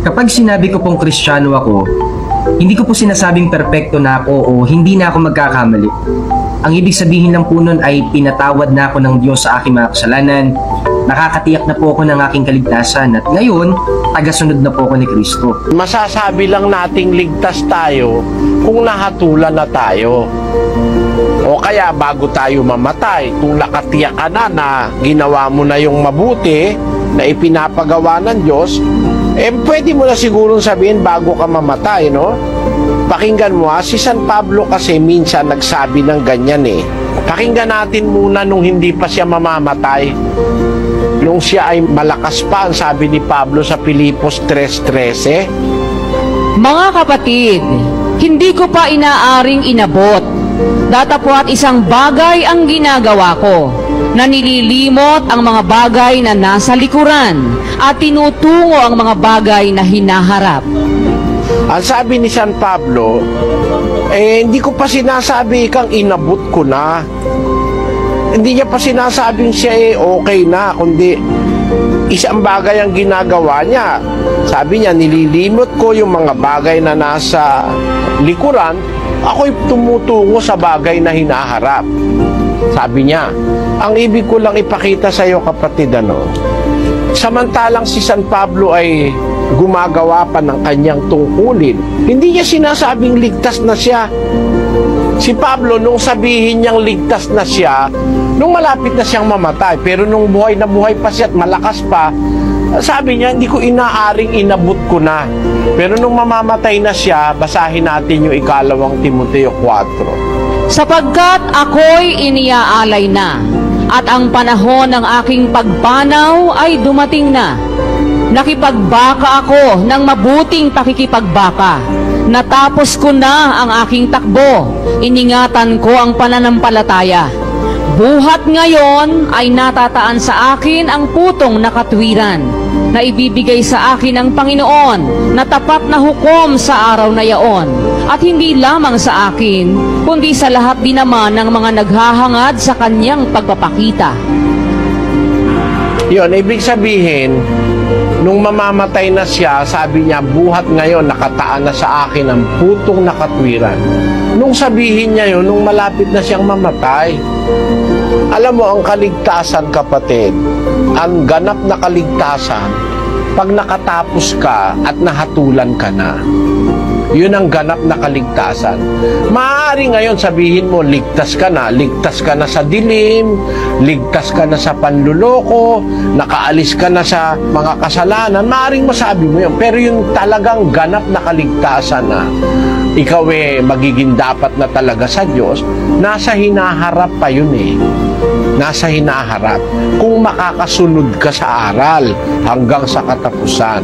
Kapag sinabi ko pong Kristiyano ako, hindi ko po sinasabing perpekto na ako o hindi na ako magkakamali. Ang ibig sabihin lang po nun ay pinatawad na ako ng Diyos sa aking mga kasalanan, nakakatiyak na po ako ng aking kaligtasan at ngayon, tagasunod na po ako ni Kristo. Masasabi lang nating ligtas tayo kung nahatulan na tayo. O kaya bago tayo mamatay, kung nakatiyak ka na ginawa mo na yung mabuti na ipinapagawa ng Diyos, pwede mo na siguro sabihin bago ka mamatay, no? Pakinggan mo si San Pablo kasi minsan nagsabi ng ganyan Pakinggan natin muna nung hindi pa siya mamamatay. Nung siya ay malakas pa, ang sabi ni Pablo sa Filipos 3:13. Mga kapatid, hindi ko pa inaaring inabot. Datapwat isang bagay ang ginagawa ko, na nililimot ang mga bagay na nasa likuran at tinutungo ang mga bagay na hinaharap. Ang sabi ni San Pablo, hindi ko pa sinasabi kang inabot ko na. Hindi niya pa sinasabing siya okay na, kundi isang bagay ang ginagawa niya. Sabi niya, nililimot ko yung mga bagay na nasa likuran, ako'y tumutungo sa bagay na hinaharap. Sabi niya, ang ibig ko lang ipakita sa iyo, kapatid, samantalang si San Pablo ay gumagawa pa ng kanyang tungkulin, hindi niya sinasabing ligtas na siya. Si Pablo, nung sabihin niyang ligtas na siya, nung malapit na siyang mamatay, pero nung buhay na buhay pa siya at malakas pa, sabi niya, hindi ko inaaring inabot ko na. Pero nung mamamatay na siya, basahin natin yung 2 Timoteo 4. Sapagkat ako'y iniaalay na, at ang panahon ng aking pagpanaw ay dumating na. Nakipagbaka ako ng mabuting pakikipagbaka. Natapos ko na ang aking takbo. Iningatan ko ang pananampalataya. Buhat ngayon ay natataan sa akin ang putong na katwiran, na ibibigay sa akin ng Panginoon na tapat na hukom sa araw na yaon. At hindi lamang sa akin, kundi sa lahat din naman ng mga naghahangad sa kanyang pagpapakita. Yun, ibig sabihin, nung mamamatay na siya, sabi niya, buhat ngayon nakataan na sa akin ang putong na katwiran. Nung sabihin niya yun, nung malapit na siyang mamatay. Alam mo, ang kaligtasan, kapatid, ang ganap na kaligtasan, pag nakatapos ka at nahatulan ka na, yun ang ganap na kaligtasan. Maaari ngayon sabihin mo, ligtas ka na sa dilim, ligtas ka na sa panluloko, nakaalis ka na sa mga kasalanan. Maaaring masabi mo yun, pero yung talagang ganap na kaligtasan na ikaw magiging dapat na talaga sa Diyos, nasa hinaharap pa yun Nasa hinaharap. Kung makakasunod ka sa aral hanggang sa katapusan.